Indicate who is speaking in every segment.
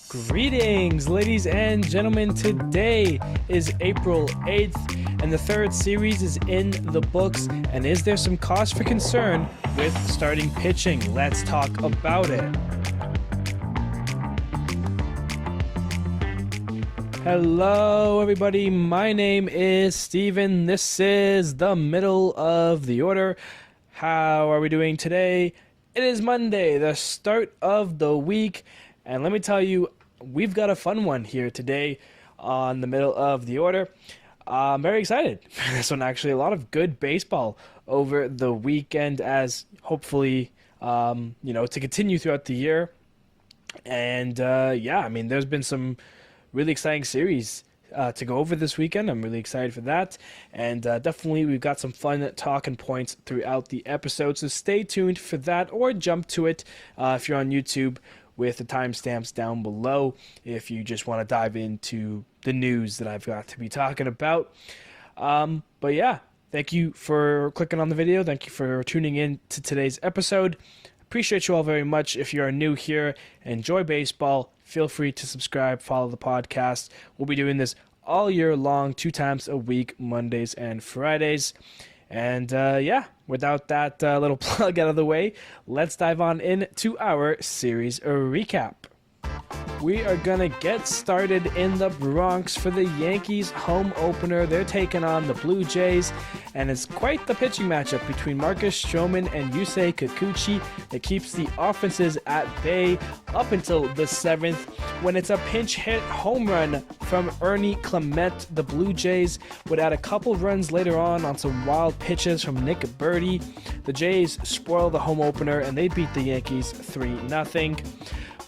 Speaker 1: Greetings, ladies and gentlemen. Today is April 8th, and the third series is in the books. And is there some cause for concern with starting pitching? Let's talk about it. Hello, everybody. My name is Steven. This is the middle of the order. How are we doing today? It is Monday, the start of the week. And let me tell you, we've got a fun one here today on the middle of the order. I'm very excited for this one, actually. A lot of good baseball over the weekend as hopefully, to continue throughout the year. And, there's been some really exciting series to go over this weekend. I'm really excited for that. And definitely we've got some fun talking points throughout the episode. So stay tuned for that or jump to it if you're on YouTube, with the timestamps down below if you just want to dive into the news that I've got to be talking about. Thank you for clicking on the video. Thank you for tuning in to today's episode. Appreciate you all very much. If you are new here and enjoy baseball, feel free to subscribe, follow the podcast. We'll be doing this all year long, 2 times a week, Mondays and Fridays. And without that little plug out of the way, let's dive on into our series recap. We are going to get started in the Bronx for the Yankees home opener. They're taking on the Blue Jays, and it's quite the pitching matchup between Marcus Stroman and Yusei Kikuchi that keeps the offenses at bay up until the 7th, when it's a pinch hit home run from Ernie Clement. The Blue Jays would add a couple runs later on some wild pitches from Nick Birdy. The Jays spoil the home opener, and they beat the Yankees 3-0.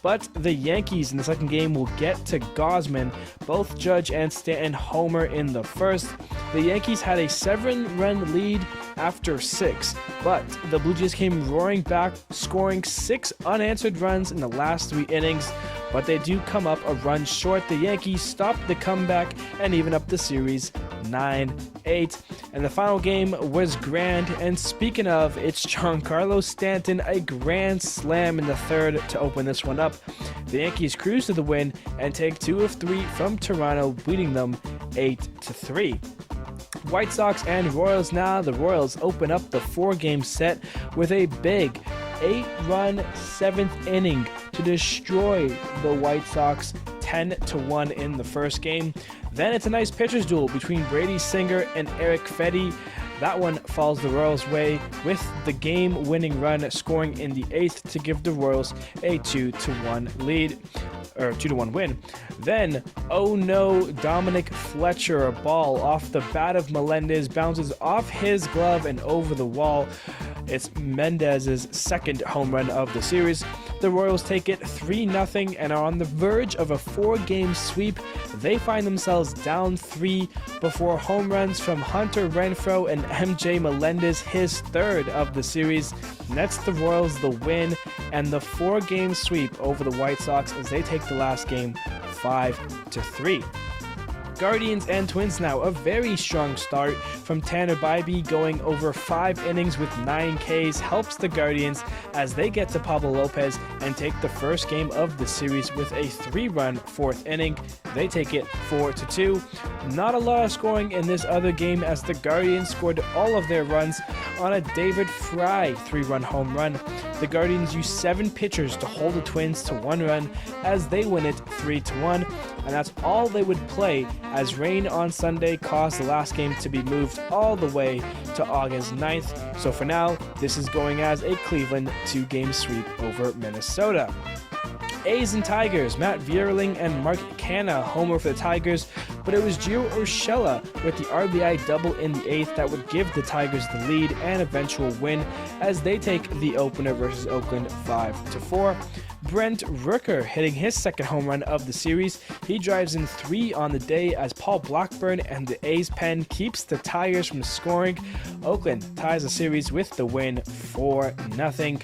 Speaker 1: But the Yankees in the second game will get to Gausman. Both Judge and Stanton homer in the first. The Yankees had a 7-run lead after 6, but the Blue Jays came roaring back, scoring 6 unanswered runs in the last 3 innings. But they do come up a run short. The Yankees stopped the comeback and even up the series 9-8. And the final game was grand. And speaking of, it's Giancarlo Stanton, a grand slam in the third to open this one up. The Yankees cruise to the win and take 2 of 3 from Toronto, beating them 8-3. White Sox and Royals now. The Royals open up the 4-game set with a big 8-run 7th inning to destroy the White Sox 10-1 in the first game. Then it's a nice pitcher's duel between Brady Singer and Eric Fedde. That one falls the Royals' way with the game-winning run scoring in the 8th to give the Royals a 2-1 lead. Or 2-1 win. Then, oh no, Dominic Fletcher, a ball off the bat of Melendez, bounces off his glove and over the wall. It's Mendez's second home run of the series. The Royals take it 3-0 and are on the verge of a 4-game sweep. They find themselves down 3 before home runs from Hunter Renfroe and MJ Melendez, his third of the series, nets the Royals the win and the 4-game sweep over the White Sox as they take the last game 5-3. Guardians and Twins now, a very strong start from Tanner Bybee, going over 5 innings with 9 Ks, helps the Guardians as they get to Pablo Lopez and take the first game of the series with a 3-run 4th inning. They take it 4-2. Not a lot of scoring in this other game as the Guardians scored all of their runs on a David Fry 3-run home run. The Guardians used 7 pitchers to hold the Twins to 1 run as they win it 3-1, and that's all they would play as rain on Sunday caused the last game to be moved all the way to August 9th. So for now, this is going as a Cleveland 2-game sweep over Minnesota. A's and Tigers, Matt Vierling and Mark Canha homer for the Tigers, but it was Gio Urshela with the RBI double in the 8th that would give the Tigers the lead and eventual win as they take the opener versus Oakland 5-4. Brent Rooker hitting his second home run of the series. He drives in 3 on the day as Paul Blackburn and the A's pen keeps the Tigers from scoring. Oakland ties the series with the win 4-0.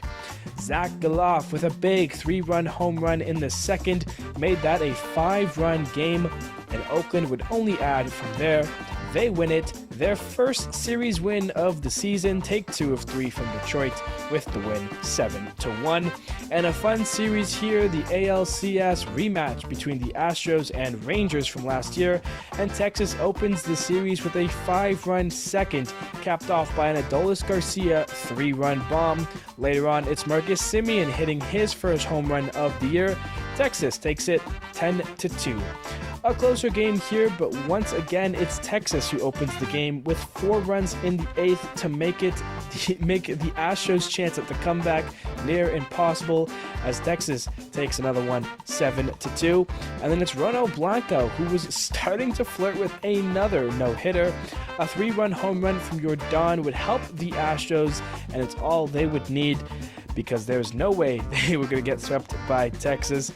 Speaker 1: Zach Gelof with a big 3-run home run in the second made that a 5-run game, and Oakland would only add from there. they win it, their first series win of the season, take 2 of 3 from Detroit with the win 7-1. And a fun series here, the ALCS rematch between the Astros and Rangers from last year, and Texas opens the series with a 5-run second, capped off by an Adolis Garcia 3-run bomb. Later on, it's Marcus Semien hitting his first home run of the year. Texas takes it 10-2. A closer game here, but once again, it's Texas who opens the game with 4 runs in the 8th to make the Astros' chance at the comeback near impossible, as Texas takes another one 7-2. And then it's Ronald Blanco, who was starting to flirt with another no-hitter. A 3-run home run from Yordan would help the Astros, and it's all they would need, because there's no way they were going to get swept by Texas.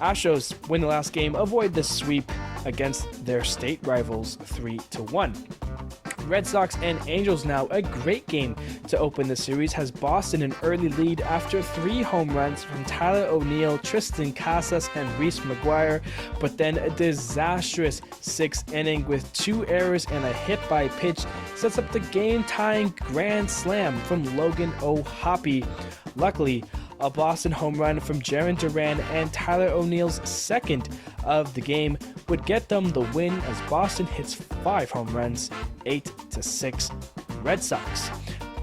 Speaker 1: Astros win the last game, avoid the sweep against their state rivals 3-1. Red Sox and Angels now, a great game to open the series, has Boston an early lead after 3 home runs from Tyler O'Neill, Tristan Casas, and Reese McGuire, but then a disastrous 6th inning with 2 errors and a hit by pitch sets up the game-tying grand slam from Logan O'Hoppe. Luckily, a Boston home run from Jarren Duran and Tyler O'Neill's second of the game would get them the win, as Boston hits 5 home runs, 8-6 Red Sox.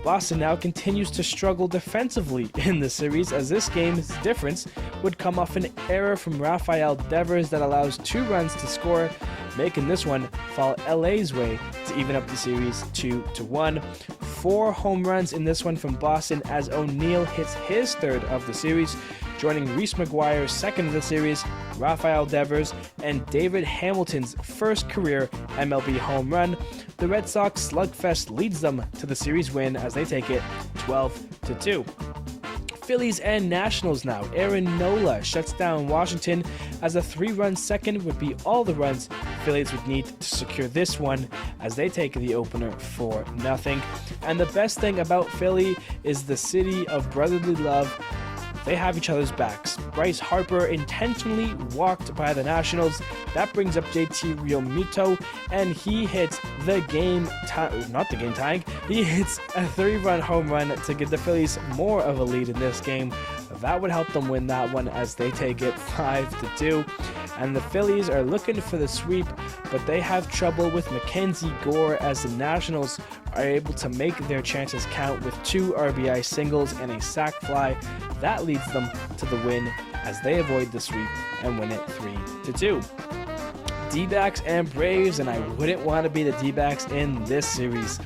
Speaker 1: Boston now continues to struggle defensively in the series, as this game's difference would come off an error from Rafael Devers that allows 2 runs to score, making this one fall LA's way to even up the series 2-1. 4 home runs in this one from Boston, as O'Neill hits his 3rd of the series, joining Reese McGuire's 2nd of the series, Rafael Devers, and David Hamilton's first career MLB home run. The Red Sox slugfest leads them to the series win, as they take it 12-2. Phillies and Nationals now. Aaron Nola shuts down Washington, as a 3-run second would be all the runs Phillies would need to secure this one, as they take the opener 4-0. And the best thing about Philly is the city of brotherly love. They have each other's backs. Bryce Harper intentionally walked by the Nationals. That brings up JT Realmuto, and he hits he hits a 3-run home run to give the Phillies more of a lead in this game. That would help them win that one, as they take it 5-2. And the Phillies are looking for the sweep, but they have trouble with Mackenzie Gore, as the Nationals are able to make their chances count with 2 RBI singles and a sac fly. That leads them to the win, as they avoid the sweep and win it 3-2. D-backs and Braves, and I wouldn't want to be the D-backs in this series.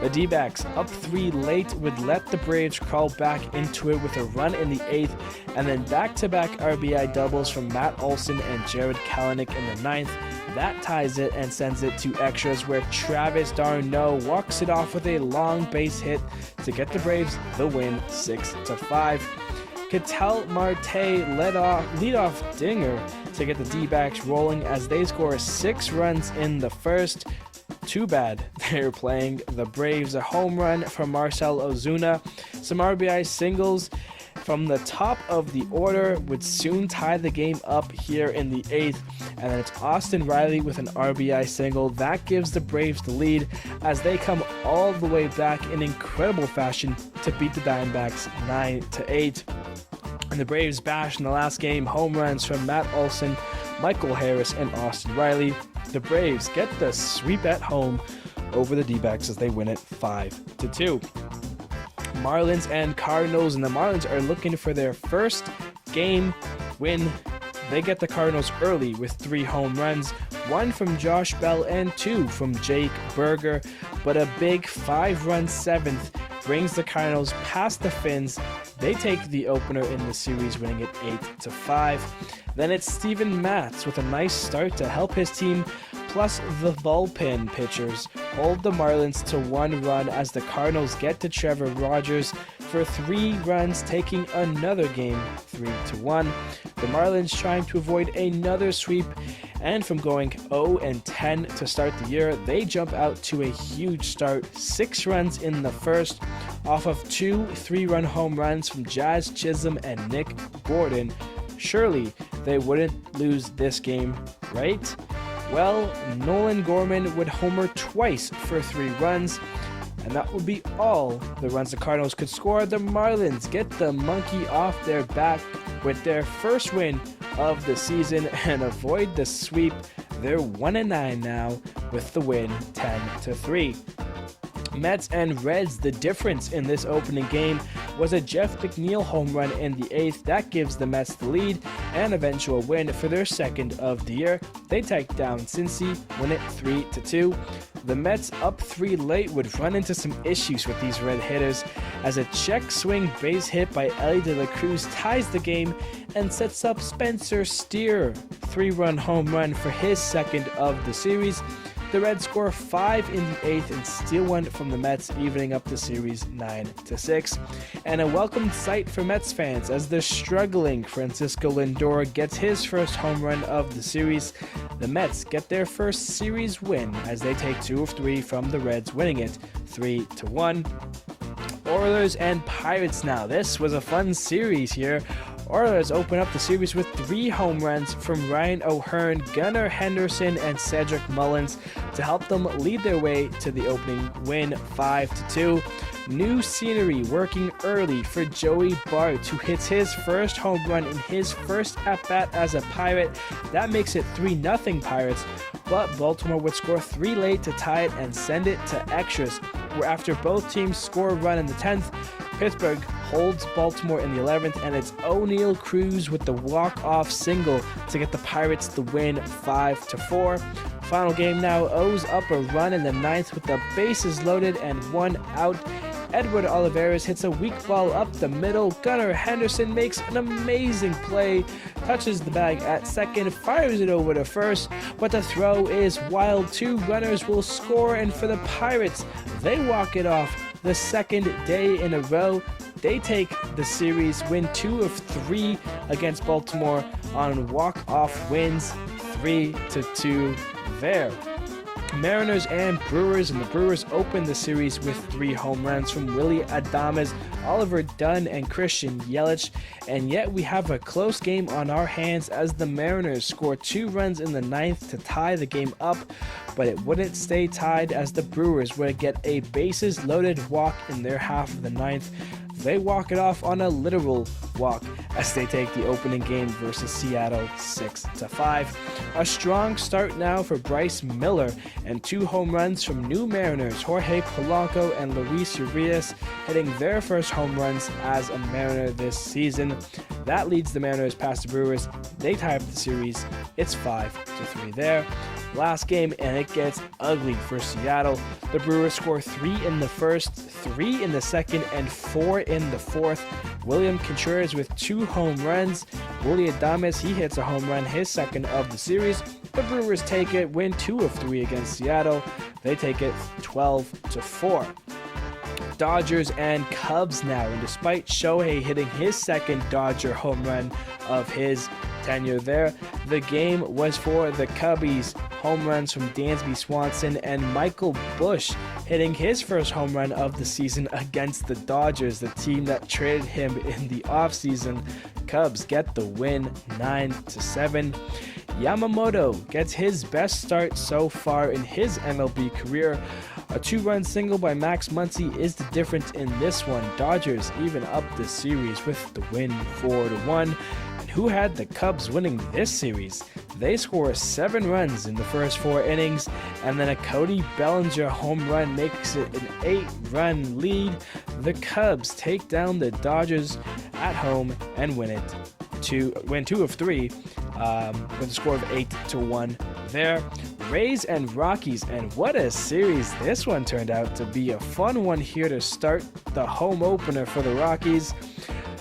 Speaker 1: The D-backs, up 3 late, would let the Braves crawl back into it with a run in the 8th, and then back-to-back RBI doubles from Matt Olson and Jared Kalanick in the 9th. That ties it and sends it to extras, where Travis d'Arnaud walks it off with a long base hit to get the Braves the win 6-5. Ketel Marte leadoff dinger to get the D-backs rolling, as they score 6 runs in the first. Too bad they're playing the Braves. A home run from Marcell Ozuna, some RBI singles from the top of the order would soon tie the game up here in the 8th, and then it's Austin Riley with an RBI single. That gives the Braves the lead, as they come all the way back in incredible fashion to beat the Diamondbacks 9-8. And the Braves bash in the last game, home runs from Matt Olson, Michael Harris, and Austin Riley. The Braves get the sweep at home over the D-backs, as they win it 5-2. Marlins and Cardinals, and the Marlins are looking for their first game win. They get the Cardinals early with 3 home runs, 1 from Josh Bell and 2 from Jake Berger, but a big 5-run 7th brings the Cardinals past the Finns. They take the opener in the series, winning it 8-5. Then it's Steven Matz with a nice start to help his team, plus the bullpen pitchers hold the Marlins to 1 run, as the Cardinals get to Trevor Rogers for 3 runs, taking another game 3-1. The Marlins trying to avoid another sweep, and from going 0-10 to start the year, they jump out to a huge start, 6 runs in the first, off of 2 3-run home runs from Jazz Chisholm and Nick Gordon. Surely they wouldn't lose this game, right? Well, Nolan Gorman would homer twice for 3 runs, and that would be all the runs the Cardinals could score. The Marlins get the monkey off their back with their first win of the season and avoid the sweep. They're 1-9 now with the win 10-3. Mets and Reds, the difference in this opening game was a Jeff McNeil home run in the 8th. That gives the Mets the lead and eventual win for their second of the year. They take down Cincy, win it 3-2. The Mets up 3 late would run into some issues with these red hitters as a check swing base hit by Ellie De La Cruz ties the game and sets up Spencer Steer, 3-run home run for his second of the series. The Reds score 5 in the 8th and steal one from the Mets, evening up the series 9-6. And a welcome sight for Mets fans as the struggling Francisco Lindor gets his first home run of the series. The Mets get their first series win as they take 2 of 3 from the Reds, winning it 3-1. Oilers and Pirates now. This was a fun series here. Oilers open up the series with 3 home runs from Ryan O'Hearn, Gunnar Henderson, and Cedric Mullins to help them lead their way to the opening win 5-2. New scenery working early for Joey Bart, who hits his first home run in his first at-bat as a Pirate. That makes it 3-0 Pirates, but Baltimore would score 3 late to tie it and send it to extras, where after both teams score a run in the 10th, Pittsburgh holds Baltimore in the 11th, and it's O'Neal Cruz with the walk-off single to get the Pirates the win 5-4. Final game now, O's up a run in the 9th with the bases loaded and 1 out. Edward Olivares hits a weak ball up the middle. Gunnar Henderson makes an amazing play, touches the bag at second, fires it over to first, but the throw is wild. 2 runners will score, and for the Pirates, they walk it off the second day in a row. They take the series, win 2 of 3 against Baltimore on walk-off wins, 3-2 there. Mariners and Brewers, and the Brewers open the series with 3 home runs from Willy Adames, Oliver Dunn, and Christian Yelich, and yet we have a close game on our hands as the Mariners score 2 runs in the 9th to tie the game up, but it wouldn't stay tied as the Brewers would get a bases loaded walk in their half of the 9th. They walk it off on a literal walk as they take the opening game versus Seattle 6-5. A strong start now for Bryce Miller and 2 home runs from new Mariners, Jorge Polanco and Luis Urias, hitting their first home runs as a Mariner this season. That leads the Mariners past the Brewers. They tie up the series. It's 5-3 there. Last game, and it gets ugly for Seattle. The Brewers score 3 in the first, 3 in the second, and 4 in the fourth. William Contreras with 2 home runs. Willy Adames, he hits a home run, his second of the series. The Brewers take it, win 2 of 3 against Seattle. They take it 12-4. Dodgers and Cubs now, and despite Shohei hitting his second Dodger home run of his tenure there, the game was for the Cubbies. Home runs from Dansby Swanson and Michael Busch hitting his first home run of the season against the Dodgers, the team that traded him in the offseason. Cubs get the win 9-7. Yamamoto gets his best start so far in his MLB career. A 2-run single by Max Muncy is the difference in this one. Dodgers even up the series with the win 4-1. And who had the Cubs winning this series? They score 7 runs in the first 4 innings, and then a Cody Bellinger home run makes it an 8-run lead. The Cubs take down the Dodgers at home and win 2 of 3 with a score of 8-1 there. Rays and Rockies, and what a series this one turned out to be. A fun one here to start the home opener for the Rockies.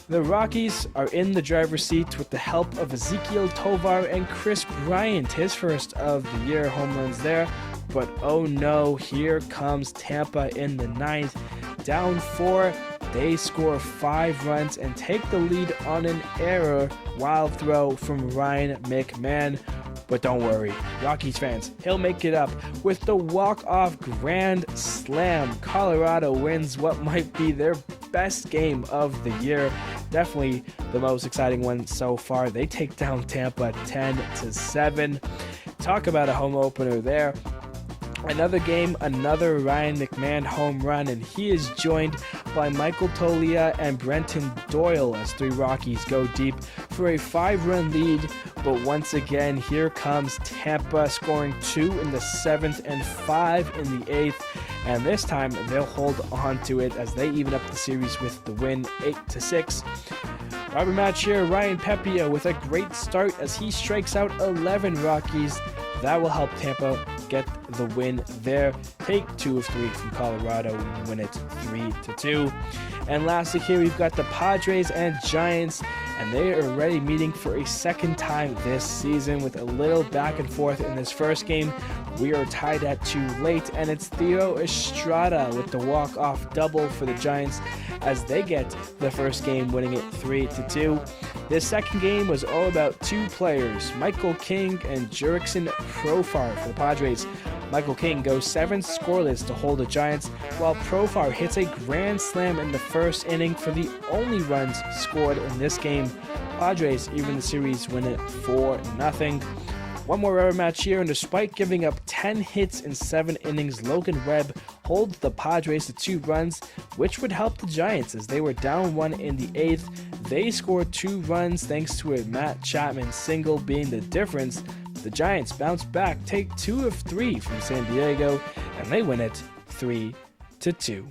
Speaker 1: The Rockies are in the driver's seat with the help of Ezekiel Tovar and Chris Bryant, his first of the year home runs there. But oh no, here comes Tampa in the 9th. Down 4, they score 5 runs and take the lead on an error wild throw from Ryan McMahon. But don't worry, Rockies fans, he'll make it up with the walk-off grand slam. Colorado wins what might be their best game of the year. Definitely the most exciting one so far. They take down Tampa 10-7. Talk about a home opener there. Another game, another Ryan McMahon home run, and he is joined by Michael Tolia and Brenton Doyle as 3 Rockies go deep for a 5-run lead. But once again, here comes Tampa scoring 2 in the 7th and 5 in the 8th. And this time, they'll hold on to it as they even up the series with the win 8-6. Rubber match here, Ryan Pepia with a great start as he strikes out 11 Rockies. That will help Tampa get the win there. Take 2 of 3 from Colorado and win it 3-2. And lastly here we've got the Padres and Giants, and they are already meeting for a second time this season with a little back and forth in this first game. We are tied at 2 late, and it's Theo Estrada with the walk-off double for the Giants as they get the first game, winning it 3-2. This second game was all about 2 players, Michael King and Jurickson Profar for the Padres. Michael King goes 7 scoreless to hold the Giants, while Profar hits a grand slam in the first inning for the only runs scored in this game. Padres even the series, win it 4-0. One more rubber match here, and despite giving up 10 hits in 7 innings, Logan Webb holds the Padres to 2 runs, which would help the Giants as they were down 1 in the 8th. They scored 2 runs thanks to a Matt Chapman single being the difference. The Giants bounce back, take 2 of 3 from San Diego, and they win it 3-2.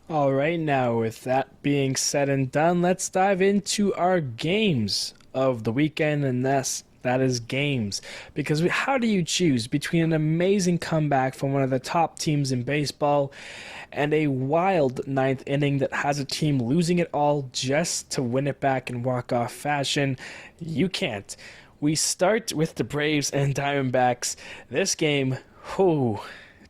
Speaker 1: All right, now with that being said and done, let's dive into our games of the weekend, and that is games. Because how do you choose between an amazing comeback from one of the top teams in baseball and a wild 9th inning that has a team losing it all just to win it back in walk-off fashion? You can't. We start with the Braves and Diamondbacks. This game,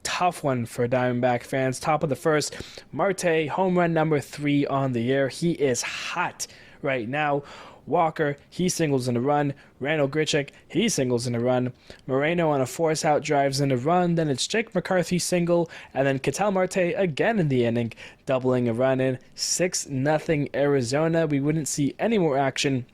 Speaker 1: tough one for Diamondback fans. Top of the first, Marte, home run number 3 on the year. He is hot right now. Walker, he singles in a run. Randall Grichuk, he singles in a run. Moreno on a force-out drives in a run. Then it's Jake McCarthy single, and then Ketel Marte again in the inning, doubling a run in. 6-0 Arizona. We wouldn't see any more action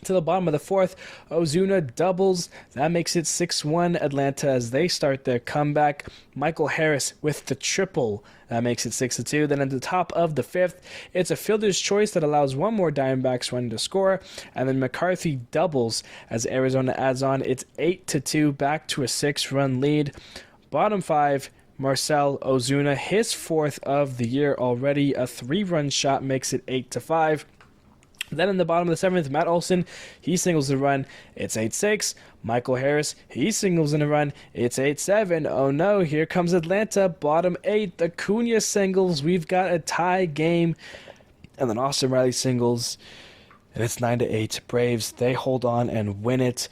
Speaker 1: to the bottom of the 4th. Ozuna doubles. That makes it 6-1 Atlanta as they start their comeback. Michael Harris with the triple. That makes it 6-2. Then at the top of the 5th, it's a fielder's choice that allows one more Diamondbacks run to score. And then McCarthy doubles as Arizona adds on. It's 8-2, back to a 6-run lead. Bottom 5, Marcell Ozuna, his 4th of the year already. A 3-run shot makes it 8-5. Then in the bottom of the 7th, Matt Olson, he singles the run. It's 8-6. Michael Harris, he singles in a run. It's 8-7. Oh no, here comes Atlanta. Bottom 8, Acuna singles. We've got a tie game. And then Austin Riley singles. And it's 9-8. Braves, they hold on and win it.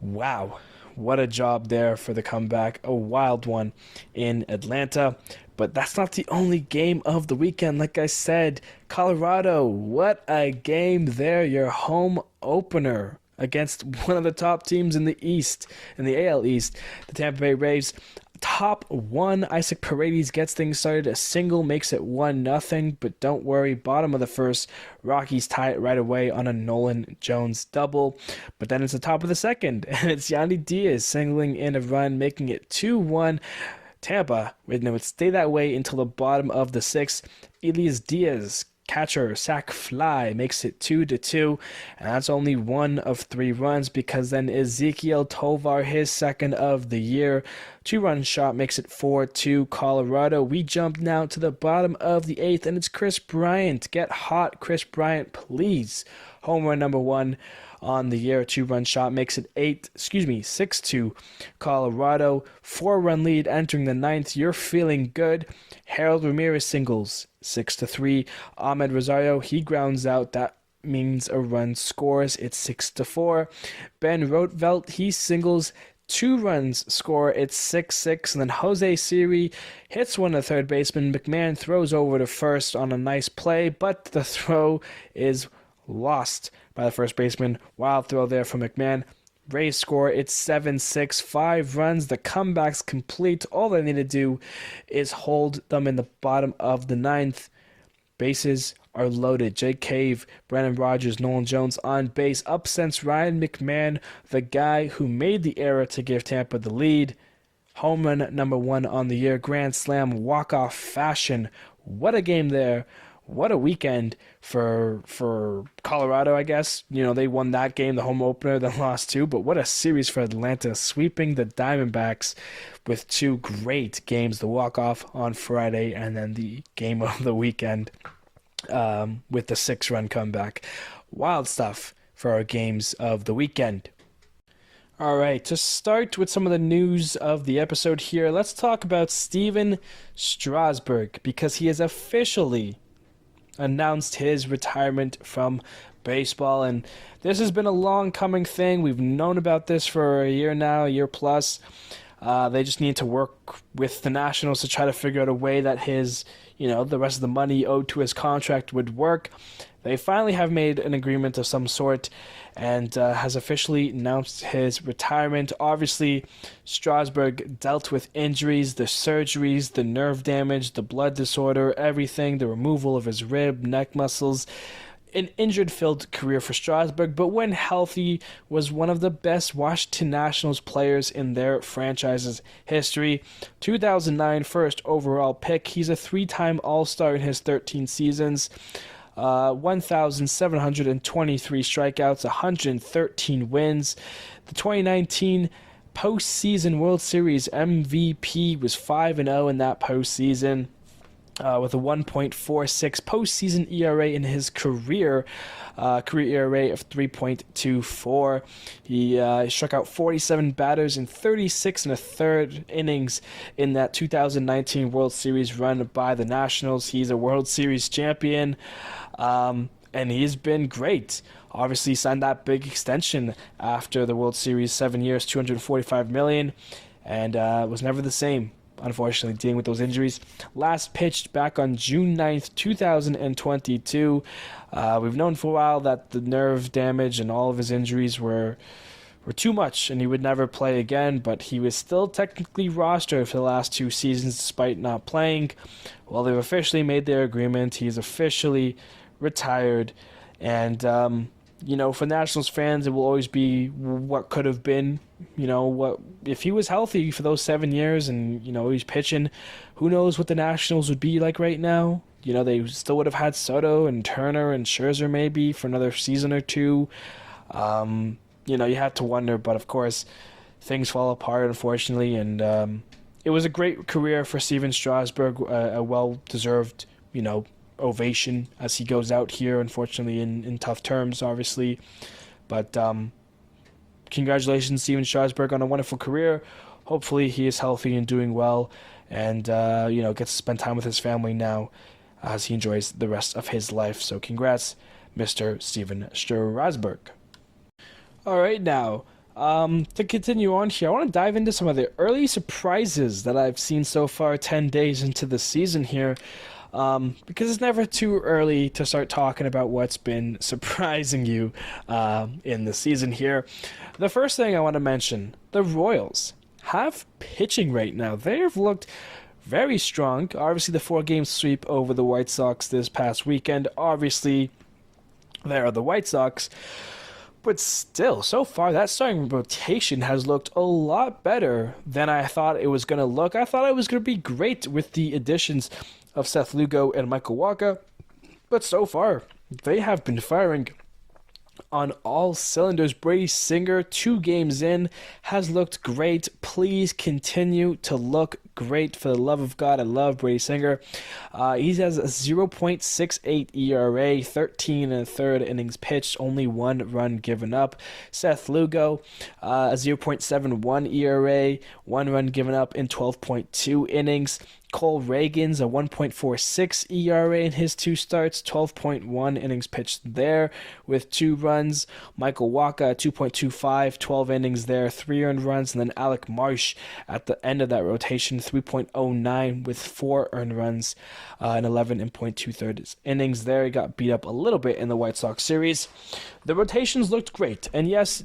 Speaker 1: Wow. What a job there for the comeback. A wild one in Atlanta. But that's not the only game of the weekend. Like I said, Colorado, what a game there. Your home opener against one of the top teams in the East, in the AL East, the Tampa Bay Rays. Top 1, Isaac Paredes gets things started. A single makes it 1-0, but don't worry. Bottom of the 1st, Rockies tie it right away on a Nolan Jones double. But then it's the top of the 2nd, and it's Yandy Diaz singling in a run, making it 2-1. Tampa would stay that way until the bottom of the 6th. Elias Diaz, catcher, sac fly, makes it 2-2, and that's only 1 of 3 runs because then Ezekiel Tovar, his 2nd of the year, 2-run shot makes it 4-2 Colorado. We jump now to the bottom of the 8th, and it's Chris Bryant. Get hot, Chris Bryant, please. Home run number 1 on the year. 2-run shot makes it 6-2 Colorado. 4-run lead entering the 9th. You're feeling good. Harold Ramirez singles 6-3. Ahmed Rosario, he grounds out. That means a run scores. It's 6-4. Ben Rotvelt, he singles. 2 runs score. It's 6-6. And then Jose Siri hits one to third baseman. McMahon throws over to first on a nice play, but the throw is lost by the first baseman. Wild throw there from McMahon. Rays score. It's 7-6. 5 runs. The comeback's complete. All they need to do is hold them in the bottom of the 9th. Bases are loaded. Jake Cave, Brandon Rogers, Nolan Jones on base. Up since Ryan McMahon, the guy who made the error to give Tampa the lead. Home run number 1 on the year. Grand slam walk-off fashion. What a game there. What a weekend for Colorado, I guess. You know, they won that game, the home opener, then lost 2. But what a series for Atlanta, sweeping the Diamondbacks with 2 great games. The walk-off on Friday and then the game of the weekend with the 6-run comeback. Wild stuff for our games of the weekend. All right, to start with some of the news of the episode here, let's talk about Stephen Strasburg, because he has officially announced his retirement from baseball, and this has been a long coming thing. We've known about this for a year now, a year plus. They just need to work with the Nationals to try to figure out a way that his, the rest of the money owed to his contract would work. They finally have made an agreement of some sort and has officially announced his retirement. Obviously, Strasburg dealt with injuries, the surgeries, the nerve damage, the blood disorder, everything, the removal of his rib, neck muscles. An injured-filled career for Strasburg, but when healthy, was one of the best Washington Nationals players in their franchise's history. 2009 first overall pick. He's a 3-time All-Star in his 13 seasons. 1,723 strikeouts, 113 wins. The 2019 postseason World Series MVP was 5-0 in that postseason. With a 1.46 postseason ERA in his career ERA of 3.24. He struck out 47 batters in 36 and a third innings in that 2019 World Series run by the Nationals. He's a World Series champion, and he's been great. Obviously signed that big extension after the World Series, 7 years, $245 million, and was never the same. Unfortunately, dealing with those injuries. Last pitched back on June 9th, 2022. We've known for a while that the nerve damage and all of his injuries were too much, and he would never play again, but he was still technically rostered for the last 2 seasons despite not playing. Well, they've officially made their agreement. He's officially retired, and for Nationals fans, it will always be what could have been. What if he was healthy for those 7 years and he's pitching? Who knows what the Nationals would be like right now? They still would have had Soto and Turner and Scherzer maybe for another season or 2. You had to wonder, but of course, things fall apart unfortunately. And it was a great career for Stephen Strasburg, a well-deserved, ovation as he goes out here, unfortunately in tough terms, obviously. But congratulations, Stephen Strasburg, on a wonderful career. Hopefully he is healthy and doing well, and gets to spend time with his family now as he enjoys the rest of his life. So congrats, Mr. Stephen Strasburg. All right, now to continue on here, I want to dive into some of the early surprises that I've seen so far 10 days into the season here. Because it's never too early to start talking about what's been surprising you in the season here. The first thing I want to mention, the Royals have pitching right now. They have looked very strong. Obviously, the 4-game sweep over the White Sox this past weekend. Obviously, they are the White Sox. But still, so far, that starting rotation has looked a lot better than I thought it was going to look. I thought it was going to be great with the additions of Seth Lugo and Michael Wacha, but so far, they have been firing on all cylinders. Brady Singer, 2 games in, has looked great. Please continue to look great. For the love of God, I love Brady Singer. He has a 0.68 ERA, 13 and a third innings pitched, only 1 run given up. Seth Lugo, a 0.71 ERA, 1 run given up in 12.2 innings. Cole Reagans, a 1.46 ERA in his 2 starts, 12.1 innings pitched there with 2 runs. Michael Wacha, 2.25, 12 innings there, 3 earned runs. And then Alec Marsh at the end of that rotation, 3.09 with 4 earned runs and 11 and 0.23 innings there. He got beat up a little bit in the White Sox series. The rotations looked great. And yes,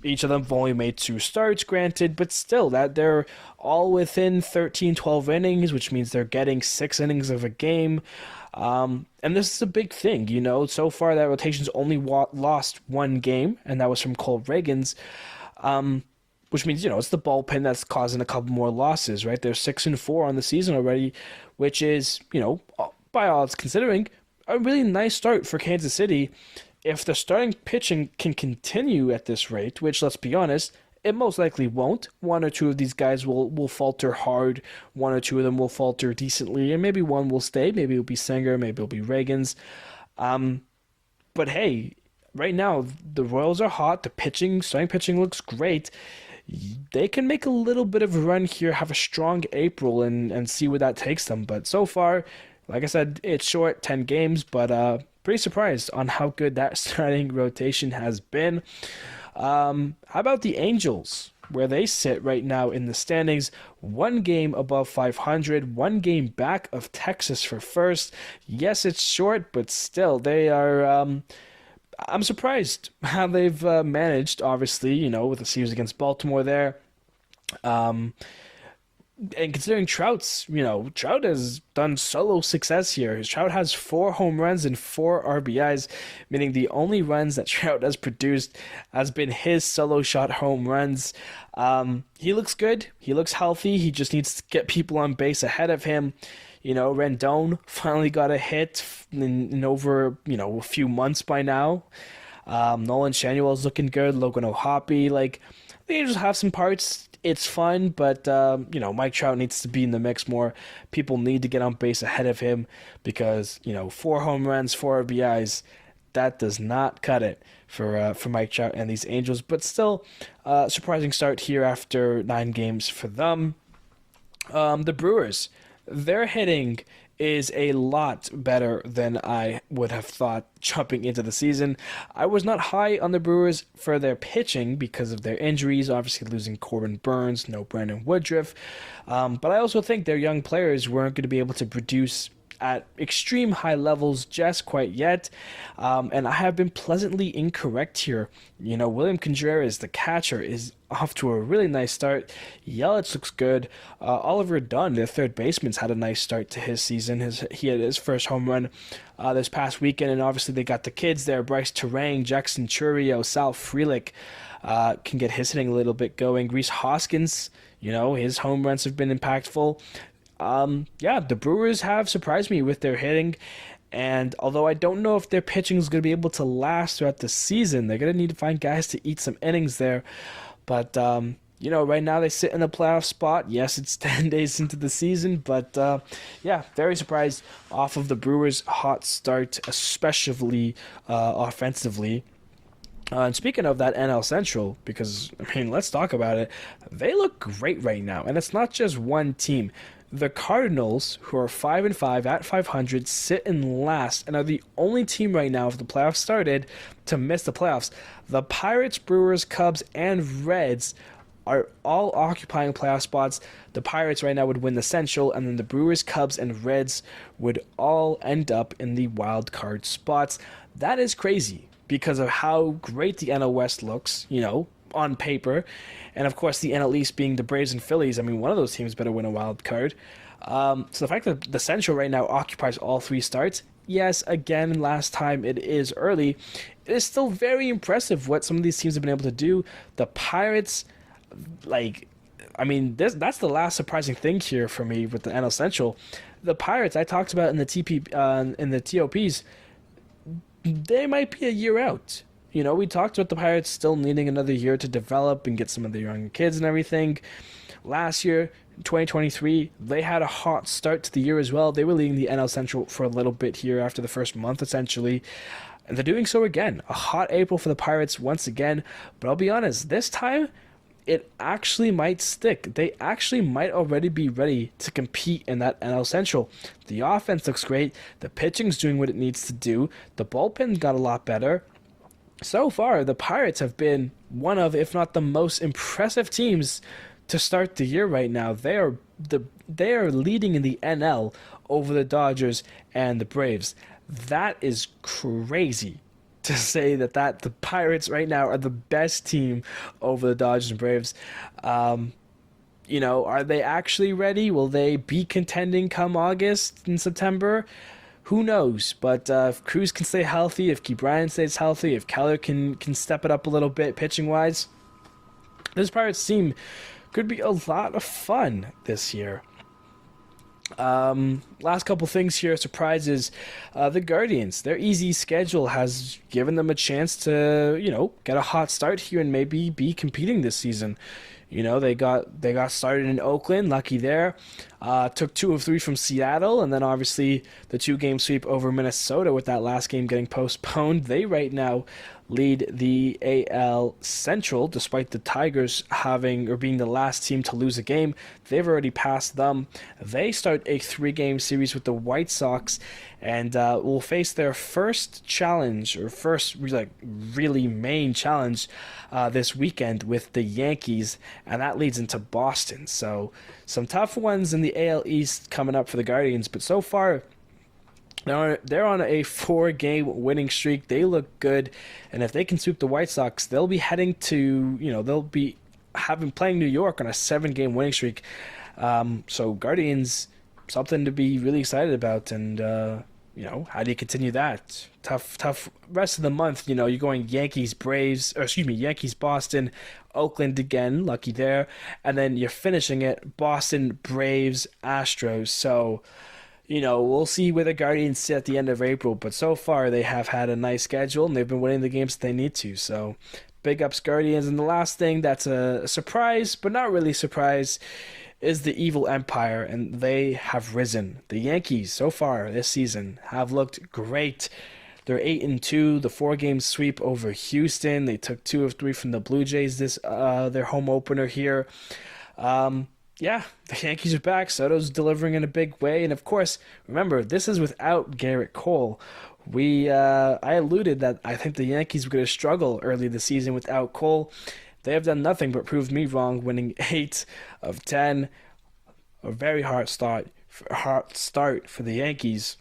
Speaker 1: Each of them have only made 2 starts, granted, but still, that they're all within 13, 12 innings, which means they're getting 6 innings of a game. And this is a big thing, So far, that rotation's only lost 1 game, and that was from Cole Reagans, which means, it's the bullpen that's causing a couple more losses, right? They're 6-4 on the season already, which is, by all odds considering, a really nice start for Kansas City. If the starting pitching can continue at this rate, which, let's be honest, it most likely won't. 1 or 2 of these guys will falter hard. 1 or 2 of them will falter decently, and maybe one will stay. Maybe it'll be Singer, maybe it'll be Reagans. But hey, right now, the Royals are hot. The starting pitching looks great. They can make a little bit of a run here, have a strong April, and see where that takes them. But so far, like I said, it's short, 10 games, but pretty surprised on how good that starting rotation has been. How about the Angels, where they sit right now in the standings? 1 game above 500, 1 game back of Texas for first. Yes, it's short, but still, they are... I'm surprised how they've managed, obviously, with the series against Baltimore there. And considering Trout has done solo success here. Trout has 4 home runs and 4 RBIs, meaning the only runs that Trout has produced has been his solo shot home runs. He looks good. He looks healthy. He just needs to get people on base ahead of him. Rendon finally got a hit in over, a few months by now. Nolan Schanuel's looking good. Logan O'Hoppe, the Angels have some parts. It's fun, but, Mike Trout needs to be in the mix more. People need to get on base ahead of him because, 4 home runs, 4 RBIs, that does not cut it for Mike Trout and these Angels. But still, surprising start here after 9 games for them. The Brewers, their hitting is a lot better than I would have thought jumping into the season. I was not high on the Brewers for their pitching because of their injuries, obviously losing Corbin Burns, no Brandon Woodruff. But I also think their young players weren't going to be able to produce at extreme high levels just quite yet. And I have been pleasantly incorrect here. William Contreras, the catcher, is off to a really nice start. Yelich looks good. Oliver Dunn, their third baseman's had a nice start to his season. He had his first home run this past weekend, and obviously they got the kids there. Bryce Terang, Jackson Chourio, Sal Frelick can get his hitting a little bit going. Rhys Hoskins, his home runs have been impactful. The Brewers have surprised me with their hitting, and although I don't know if their pitching is going to be able to last throughout the season, they're going to need to find guys to eat some innings there. But, right now they sit in a playoff spot. Yes, it's 10 days into the season, but, very surprised off of the Brewers' hot start, especially offensively. And speaking of that NL Central, because, let's talk about it, they look great right now, and it's not just one team. The Cardinals, who are 5-5 at 500, sit in last and are the only team right now, if the playoffs started, to miss the playoffs. The Pirates, Brewers, Cubs, and Reds are all occupying playoff spots. The Pirates right now would win the Central, and then the Brewers, Cubs, and Reds would all end up in the wild card spots. That is crazy because of how great the NL West looks, on paper. And of course, the NL East being the Braves and Phillies. One of those teams better win a wild card. So the fact that the Central right now occupies all 3 starts, yes, again, last time it is early, it is still very impressive what some of these teams have been able to do. The Pirates, that's the last surprising thing here for me with the NL Central. The Pirates, I talked about in the TOPs, they might be a year out. We talked about the Pirates still needing another year to develop and get some of the young kids and everything. Last year, 2023, they had a hot start to the year as well. They were leading the NL Central for a little bit here after the first month, essentially. And they're doing so again. A hot April for the Pirates once again. But I'll be honest, this time, it actually might stick. They actually might already be ready to compete in that NL Central. The offense looks great. The pitching's doing what it needs to do. The bullpen got a lot better. So far, the Pirates have been one of, if not the most impressive teams to start the year right now. They are leading in the NL over the Dodgers and the Braves. That is crazy. to say that the Pirates right now are the best team over the Dodgers and Braves. Are they actually ready? Will they be contending come August and September? Who knows? But if Cruz can stay healthy, if Key Bryant stays healthy, if Keller can step it up a little bit pitching wise, this Pirates team could be a lot of fun this year. Last couple things here, surprises. The Guardians, their easy schedule has given them a chance to, get a hot start here and maybe be competing this season. They got started in Oakland, lucky there. Took 2 of 3 from Seattle, and then obviously the 2-game sweep over Minnesota with that last game getting postponed. They right now lead the AL Central, despite the Tigers being the last team to lose a game. They've already passed them. They start a 3-game series with the White Sox, and will face their first challenge, or first really main challenge, this weekend with the Yankees, and that leads into Boston. So some tough ones in the AL East coming up for the Guardians, but so far they're on a 4-game winning streak. They look good, and if they can sweep the White Sox, they'll be heading to, they'll be playing New York on a 7-game winning streak. So Guardians, something to be really excited about, and how do you continue that? Tough rest of the month. You're going Yankees, Boston, Oakland again, lucky there, and then you're finishing it Boston, Braves, Astros. So we'll see where the Guardians sit at the end of April, but so far they have had a nice schedule and they've been winning the games that they need to. So big ups Guardians. And the last thing that's a surprise, but not really surprise, is the Evil Empire, and they have risen. The Yankees so far this season have looked great. They're 8-2, the 4-game sweep over Houston. They took 2 of 3 from the Blue Jays their home opener here. The Yankees are back. Soto's delivering in a big way. And of course, remember, this is without Garrett Cole. I alluded that I think the Yankees were going to struggle early this season without Cole. They have done nothing but prove me wrong, winning 8 of 10. A very hard start for the Yankees.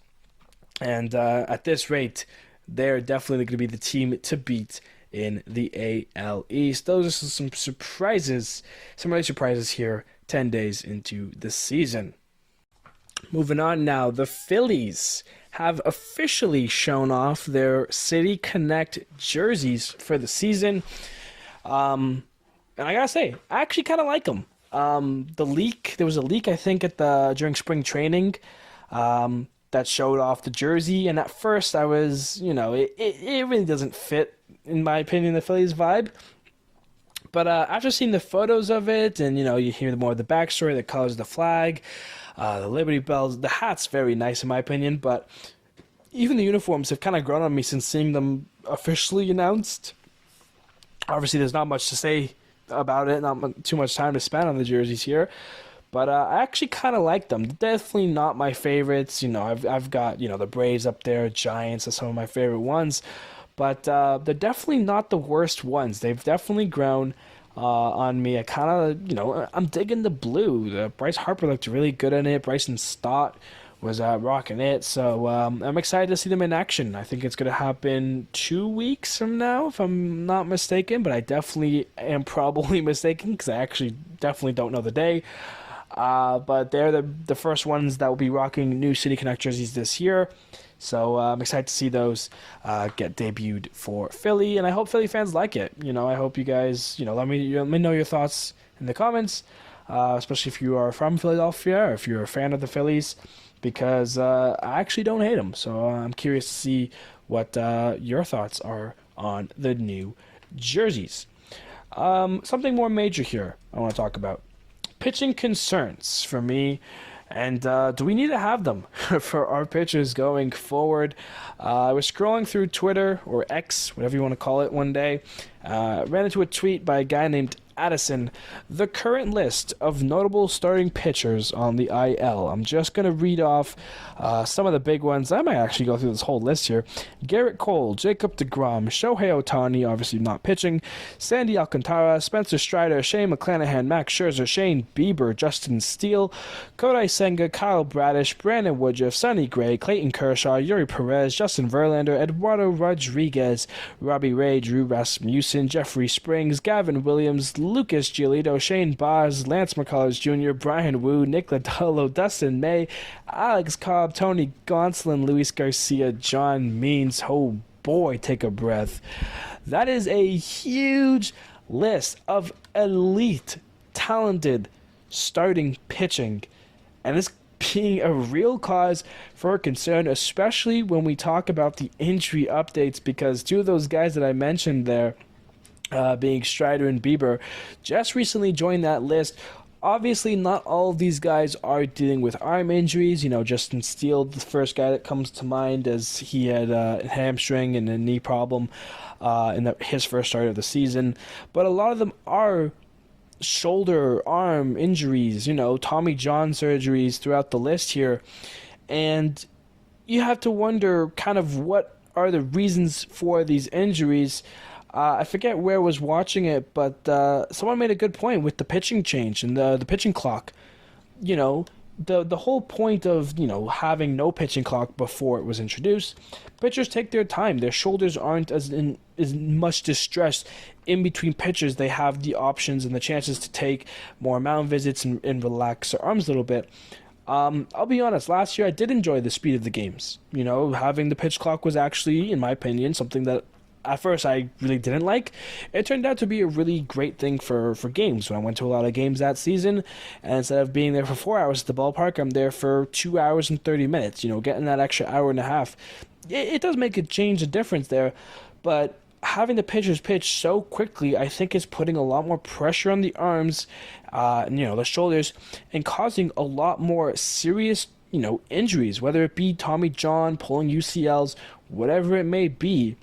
Speaker 1: And at this rate, they're definitely going to be the team to beat in the AL East. Those are some surprises, some early surprises here 10 days into the season. Moving on now, the Phillies have officially shown off their City Connect jerseys for the season. And I gotta say, I actually kind of like them. There was a leak, I think, during spring training, that showed off the jersey. And at first I was, it really doesn't fit, in my opinion, the Phillies vibe. But after seeing the photos of it, and you hear more of the backstory, the colors of the flag, the Liberty Bells, the hat's very nice in my opinion. But even the uniforms have kind of grown on me since seeing them officially announced. Obviously, there's not much to say about it, not too much time to spend on the jerseys here. But I actually kind of like them. Definitely not my favorites. I've got the Braves up there, Giants are some of my favorite ones. But they're definitely not the worst ones. They've definitely grown on me. I kind of, I'm digging the blue. Bryce Harper looked really good in it. Bryson Stott was rocking it. So I'm excited to see them in action. I think it's going to happen 2 weeks from now, if I'm not mistaken. But I definitely am probably mistaken, because I actually definitely don't know the day. But they're the first ones that will be rocking new City Connect jerseys this year. So I'm excited to see those get debuted for Philly, and I hope Philly fans like it. I hope you guys, let me know your thoughts in the comments, especially if you are from Philadelphia or if you're a fan of the Phillies, because I actually don't hate them. So I'm curious to see what your thoughts are on the new jerseys. Something more major here I want to talk about. Pitching concerns for me. And do we need to have them for our pitchers going forward? I was scrolling through Twitter, or X, whatever you want to call it, one day. Ran into a tweet by a guy named Addison, the current list of notable starting pitchers on the IL. I'm just going to read off some of the big ones. I might actually go through this whole list here. Garrett Cole, Jacob deGrom, Shohei Ohtani, obviously not pitching, Sandy Alcantara, Spencer Strider, Shane McClanahan, Max Scherzer, Shane Bieber, Justin Steele, Kodai Senga, Kyle Bradish, Brandon Woodruff, Sonny Gray, Clayton Kershaw, Yuri Perez, Justin Verlander, Eduardo Rodriguez, Robbie Ray, Drew Rasmussen, Jeffrey Springs, Gavin Williams, Lucas Giolito, Shane Baz, Lance McCullers Jr., Brian Wu, Nick Lodolo, Dustin May, Alex Cobb, Tony Gonsolin, Luis Garcia, John Means. Oh boy, take a breath. That is a huge list of elite, talented starting pitching, and it's being a real cause for concern, especially when we talk about the injury updates, because two of those guys that I mentioned there, being Strider and Bieber, just recently joined that list. Obviously, not all of these guys are dealing with arm injuries. Justin Steele, the first guy that comes to mind, as he had a hamstring and a knee problem in his first start of the season. But a lot of them are shoulder, arm injuries, Tommy John surgeries throughout the list here. And you have to wonder kind of what are the reasons for these injuries. I forget where I was watching it, but someone made a good point with the pitching change and the pitching clock. The whole point of, having no pitching clock before it was introduced, pitchers take their time. Their shoulders aren't as much distress in between pitches. They have the options and the chances to take more mound visits and relax their arms a little bit. I'll be honest, last year I did enjoy the speed of the games. Having the pitch clock was actually, in my opinion, something that at first I really didn't like. It turned out to be a really great thing for games. When I went to a lot of games that season, and instead of being there for 4 hours at the ballpark, I'm there for 2 hours and 30 minutes, getting that extra hour and a half. It does make a difference there, but having the pitchers pitch so quickly, I think, is putting a lot more pressure on the arms, the shoulders, and causing a lot more serious, injuries, whether it be Tommy John, pulling UCLs, whatever it may be.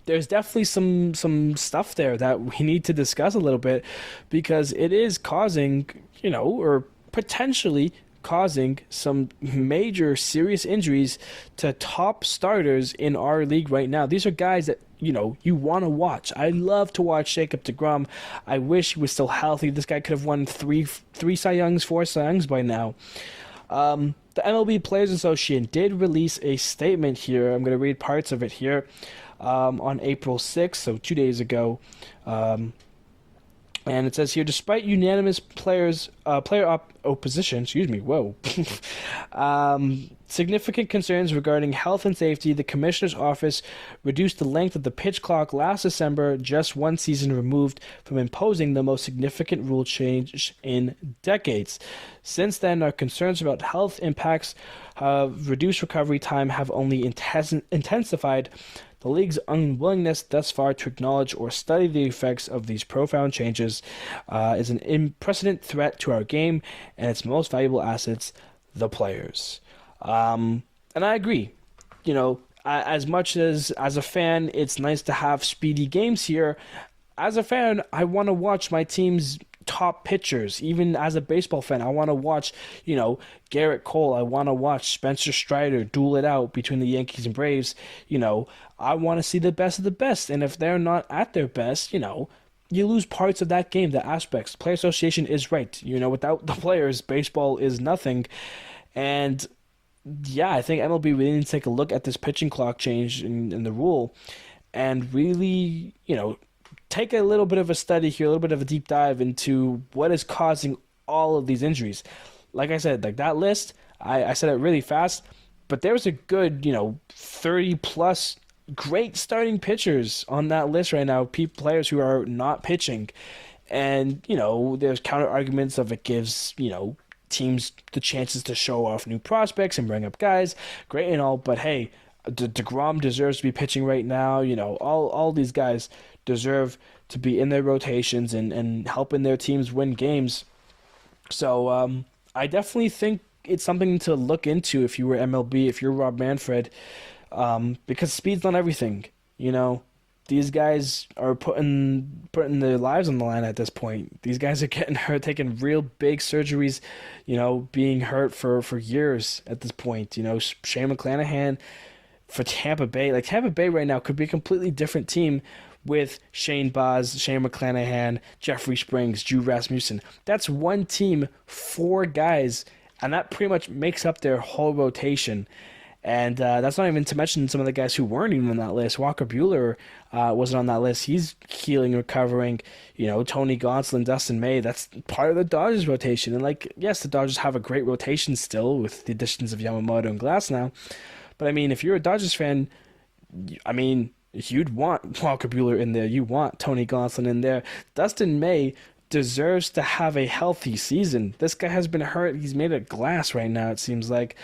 Speaker 1: There's definitely some stuff there that we need to discuss a little bit, because it is causing, or potentially causing some major serious injuries to top starters in our league right now. These are guys that, you want to watch. I love to watch Jacob deGrom. I wish he was still healthy. This guy could have won three Cy Youngs, 4 Cy Youngs by now. The MLB Players Association did release a statement here. I'm going to read parts of it here. On April 6th, so 2 days ago. And it says here, despite unanimous player opposition, significant concerns regarding health and safety, the Commissioner's Office reduced the length of the pitch clock last December, just one season removed from imposing the most significant rule change in decades. Since then, our concerns about health impacts, reduced recovery time have only intensified. The league's unwillingness thus far to acknowledge or study the effects of these profound changes is an unprecedented threat to our game and its most valuable assets, the players. And I agree. As much as a fan, it's nice to have speedy games here. As a fan, I want to watch my team's top pitchers. Even as a baseball fan, I want to watch, Garrett Cole. I want to watch Spencer Strider duel it out between the Yankees and Braves. I want to see the best of the best. And if they're not at their best, you lose parts of that game, the aspects. The Player Association is right. Without the players, baseball is nothing. And yeah, I think MLB really needs to take a look at this pitching clock change in the rule and really, take a little bit of a study here, a little bit of a deep dive into what is causing all of these injuries. Like I said, that list, I said it really fast, but there was a good, 30 plus great starting pitchers on that list right now, players who are not pitching. And, there's counter arguments of it gives, teams the chances to show off new prospects and bring up guys. Great and all, but hey, DeGrom deserves to be pitching right now. All these guys deserve to be in their rotations and helping their teams win games. So I definitely think it's something to look into if you were MLB, if you're Rob Manfred, because speed's not everything. these guys are putting their lives on the line at this point. These guys are getting hurt, taking real big surgeries, being hurt for years at this point. Shane McClanahan for Tampa Bay. Like, Tampa Bay right now could be a completely different team with Shane Baz, Shane McClanahan, Jeffrey Springs, Drew Rasmussen. That's one team, 4 guys, and that pretty much makes up their whole rotation. And that's not even to mention some of the guys who weren't even on that list. Walker Buehler wasn't on that list. He's healing, recovering. Tony Gonsolin, Dustin May, that's part of the Dodgers rotation. And, yes, the Dodgers have a great rotation still with the additions of Yamamoto and Glasnow. But, if you're a Dodgers fan, you'd want Walker Buehler in there. You want Tony Gonsolin in there. Dustin May deserves to have a healthy season. This guy has been hurt. He's made of glass right now, it seems like.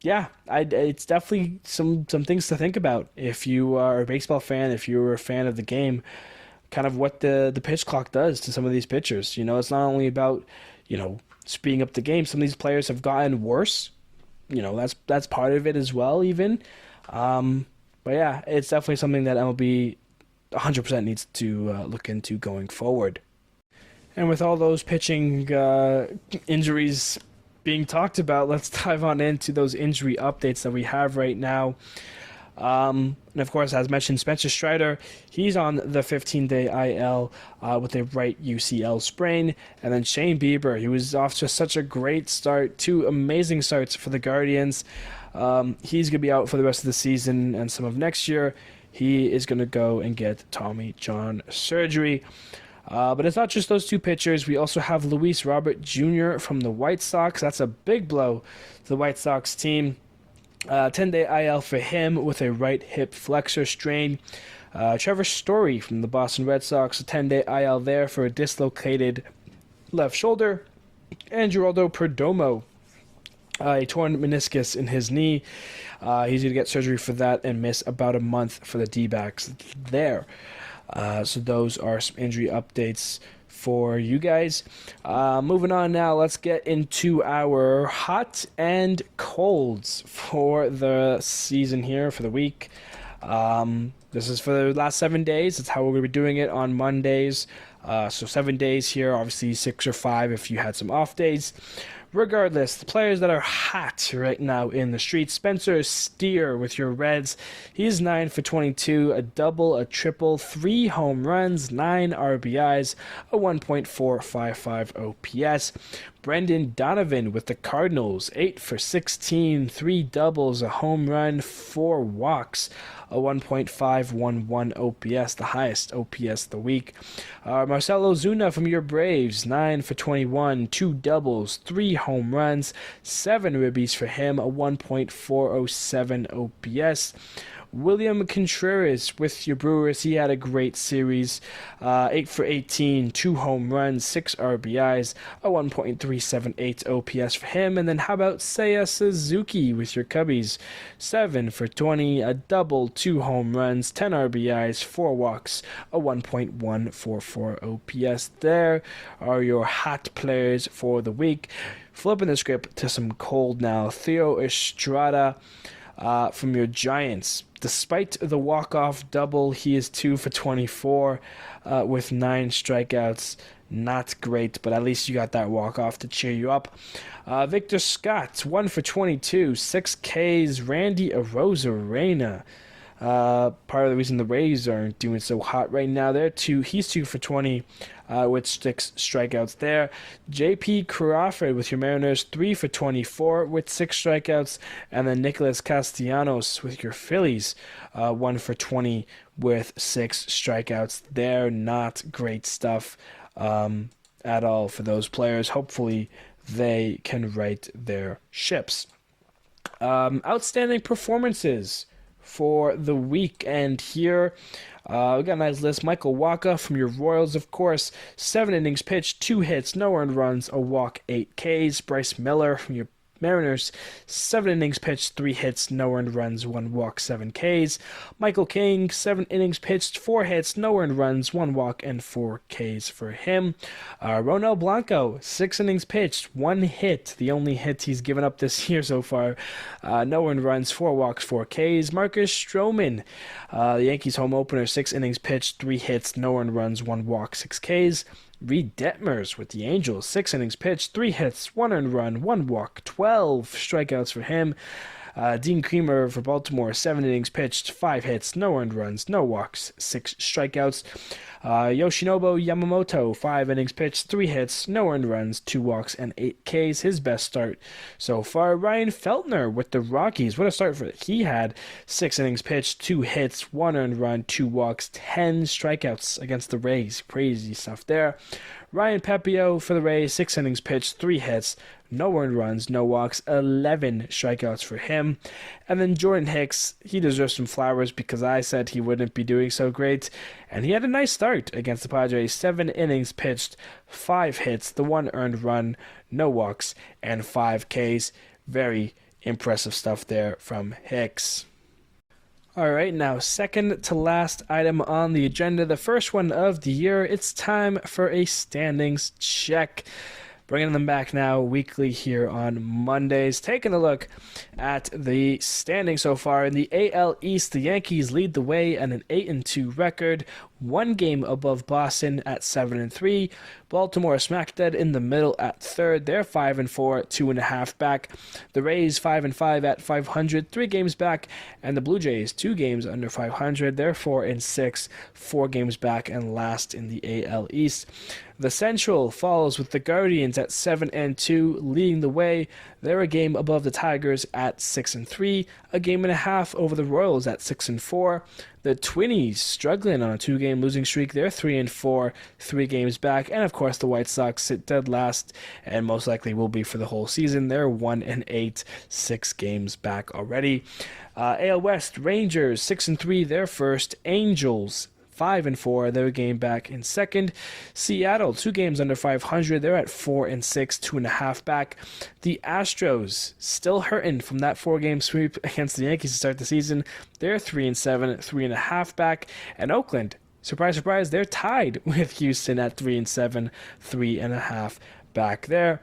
Speaker 1: It's definitely some things to think about if you are a baseball fan, if you're a fan of the game, kind of what the pitch clock does to some of these pitchers. It's not only about, speeding up the game. Some of these players have gotten worse. That's part of it as well, even. But yeah, it's definitely something that MLB 100% needs to look into going forward. And with all those pitching injuries being talked about, let's dive on into those injury updates that we have right now. And of course, as mentioned, Spencer Strider, he's on the 15-day IL with a right UCL sprain. And then Shane Bieber, he was off to such a great start, 2 amazing starts for the Guardians. He's going to be out for the rest of the season and some of next year. He is going to go and get Tommy John surgery. But it's not just those 2 pitchers. We also have Luis Robert Jr. from the White Sox. That's a big blow to the White Sox team. 10-day IL for him with a right hip flexor strain. Trevor Story from the Boston Red Sox, a 10-day IL there for a dislocated left shoulder. And Geraldo Perdomo, a torn meniscus in his knee. He's going to get surgery for that and miss about a month for the D-backs there. So those are some injury updates for you guys. Moving on now, let's get into our hot and colds for the season here, for the week. This is for the last 7 days. That's how we're going to be doing it on Mondays. So 7 days here, obviously 6 or 5 if you had some off days. Regardless, the players that are hot right now in the streets, Spencer Steer with your Reds. He's 9 for 22, a double, a triple, 3 home runs, 9 RBIs, a 1.455 OPS. Brendan Donovan with the Cardinals, 8 for 16, 3 doubles, a home run, 4 walks, a 1.511 OPS, the highest OPS of the week. Marcelo Zuna from your Braves, 9 for 21, 2 doubles, 3 home runs, 7 ribbies for him, a 1.407 OPS. William Contreras with your Brewers, he had a great series, 8 for 18, 2 home runs, 6 RBIs, a 1.378 OPS for him. And then how about Seiya Suzuki with your Cubbies, 7 for 20, a double, 2 home runs, 10 RBIs, 4 walks, a 1.144 OPS. There are your hot players for the week. Flipping the script to some cold now, Theo Estrada from your Giants. Despite the walk-off double, he is 2 for 24 with 9 strikeouts. Not great, but at least you got that walk-off to cheer you up. Victor Scott, 1 for 22, 6 Ks. Randy Arozarena, part of the reason the Rays aren't doing so hot right now. He's 2 for 20 with 6 strikeouts there. J.P. Crawford with your Mariners, 3 for 24 with 6 strikeouts. And then Nicholas Castellanos with your Phillies, 1 for 20 with 6 strikeouts there. Not great stuff at all for those players. Hopefully they can right their ships. Outstanding performances for the weekend here. We got a nice list. Michael Wacha from your Royals, of course. 7 innings pitched, 2 hits, no earned runs, a walk, 8 Ks. Bryce Miller from your Mariners, 7 innings pitched, 3 hits, no earned runs, 1 walk, 7 Ks. Michael King, 7 innings pitched, 4 hits, no earned runs, 1 walk, and 4 Ks for him. Ronel Blanco, 6 innings pitched, 1 hit, the only hit he's given up this year so far. No earned runs, 4 walks, 4 Ks. Marcus Stroman, the Yankees home opener, 6 innings pitched, 3 hits, no earned runs, 1 walk, 6 Ks. Reed Detmers with the Angels, 6 innings pitched, 3 hits, 1 earned run, 1 walk, 12 strikeouts for him. Dean Creamer for Baltimore, 7 innings pitched, 5 hits, no earned runs, no walks, 6 strikeouts. Yoshinobu Yamamoto, 5 innings pitched, 3 hits, no earned runs, 2 walks, and 8 Ks, his best start so far. Ryan Feltner with the Rockies, what a start he had. 6 innings pitched, 2 hits, 1 earned run, 2 walks, 10 strikeouts against the Rays. Crazy stuff there. Ryan Pepio for the Rays, 6 innings pitched, 3 hits, no earned runs, no walks, 11 strikeouts for him. And then Jordan Hicks, he deserves some flowers because I said he wouldn't be doing so great. And he had a nice start against the Padres. 7 innings pitched, 5 hits, the 1 earned run, no walks, and 5 Ks. Very impressive stuff there from Hicks. All right, now second to last item on the agenda, the first one of the year. It's time for a standings check. Bringing them back now weekly here on Mondays. Taking a look at the standings so far. In the AL East, the Yankees lead the way at an 8-2 record, 1 game above Boston at 7-3. Baltimore smack dead in the middle at third. They're 5-4, 2.5 back. The Rays 5-5 at 500, 3 games back. And the Blue Jays 2 games under 500. They're 4-6, 4 games back and last in the AL East. The Central follows with the Guardians at 7-2, leading the way. They're a game above the Tigers at 6-3, a game and a half over the Royals at 6-4. The Twinnies struggling on a 2-game losing streak. They're 3-4, 3 games back. And of course, the White Sox sit dead last and most likely will be for the whole season. They're 1-8, 6 games back already. AL West, Rangers 6-3, they're first. Angels 5-4, they're a game back in second. Seattle, 2 games under 500, they're at 4-6, 2.5 back. The Astros, still hurting from that 4-game sweep against the Yankees to start the season. They're 3-7, 3.5 back. And Oakland, surprise, surprise, they're tied with Houston at 3-7, 3.5 back there.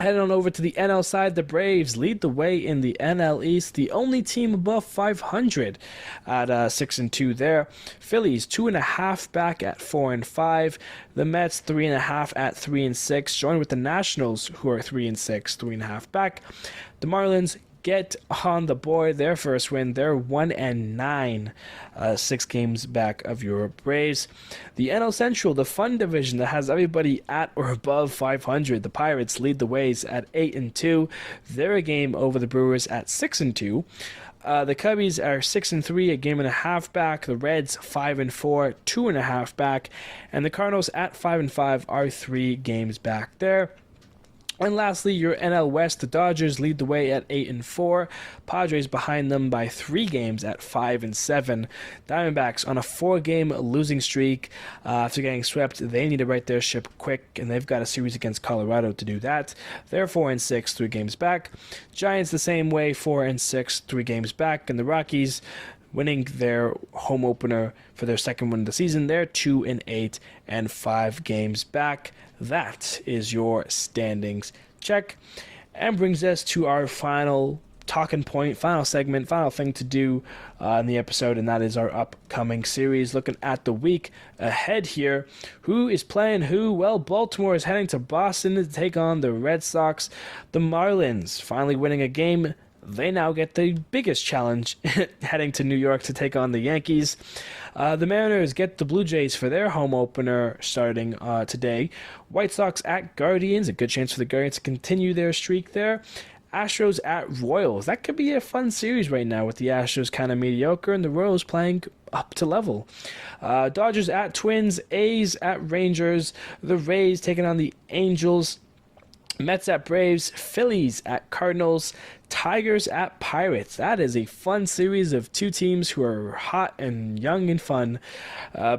Speaker 1: Heading on over to the NL side, the Braves lead the way in the NL East, the only team above 500 at 6-2 there. Phillies 2.5 back at 4-5. The Mets 3.5 at 3-6, joined with the Nationals who are 3-6, 3.5 back. The Marlins get on the board, their first win. They're 1-9, 6 games back of your Braves. The NL Central, the fun division that has everybody at or above 500. The Pirates lead the ways at 8-2. They're a game over the Brewers at 6-2. The Cubbies are 6-3, a game and a half back. The Reds 5-4, 2.5 back. And the Cardinals at 5-5 are 3 games back there. And lastly, your NL West, the Dodgers lead the way at 8-4. Padres behind them by 3 games at 5-7. Diamondbacks on a 4-game losing streak. After getting swept, they need to right their ship quick, and they've got a series against Colorado to do that. They're 4-6, 3 games back. Giants the same way, 4-6, 3 games back. And the Rockies, winning their home opener for their second win of the season, they're 2-8 and 5 games back. That is your standings check, and brings us to our final talking point, final segment, final thing to do in the episode, and that is our upcoming series. Looking at the week ahead here, who is playing who? Well, Baltimore is heading to Boston to take on the Red Sox. The Marlins finally winning a game. They now get the biggest challenge heading to New York to take on the Yankees. The Mariners get the Blue Jays for their home opener starting today. White Sox at Guardians, a good chance for the Guardians to continue their streak there. Astros at Royals. That could be a fun series right now with the Astros kind of mediocre and the Royals playing up to level. Dodgers at Twins, A's at Rangers, the Rays taking on the Angels. Mets at Braves, Phillies at Cardinals, Tigers at Pirates. That is a fun series of 2 teams who are hot and young and fun.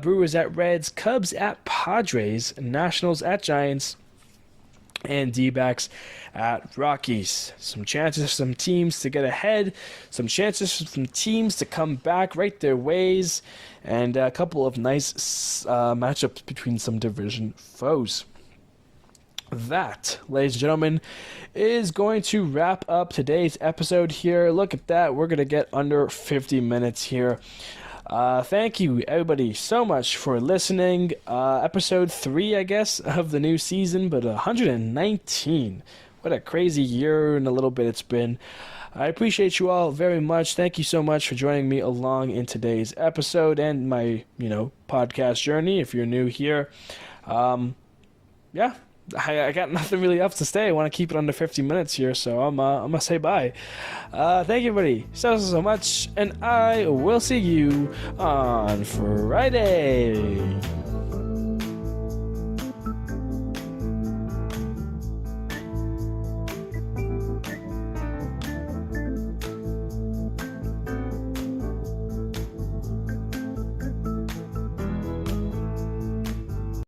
Speaker 1: Brewers at Reds, Cubs at Padres, Nationals at Giants, and D-backs at Rockies. Some chances for some teams to get ahead, some chances for some teams to come back right their ways, and a couple of nice matchups between some division foes. That, ladies and gentlemen, is going to wrap up today's episode here. Look at that. We're going to get under 50 minutes here. Thank you, everybody, so much for listening. Episode 3, I guess, of the new season, but 119. What a crazy year and a little bit it's been. I appreciate you all very much. Thank you so much for joining me along in today's episode and my, podcast journey. If you're new here, yeah. I got nothing really else to say. I want to keep it under 50 minutes here, so I'm gonna say bye. Thank you, everybody, so much, and I will see you on Friday.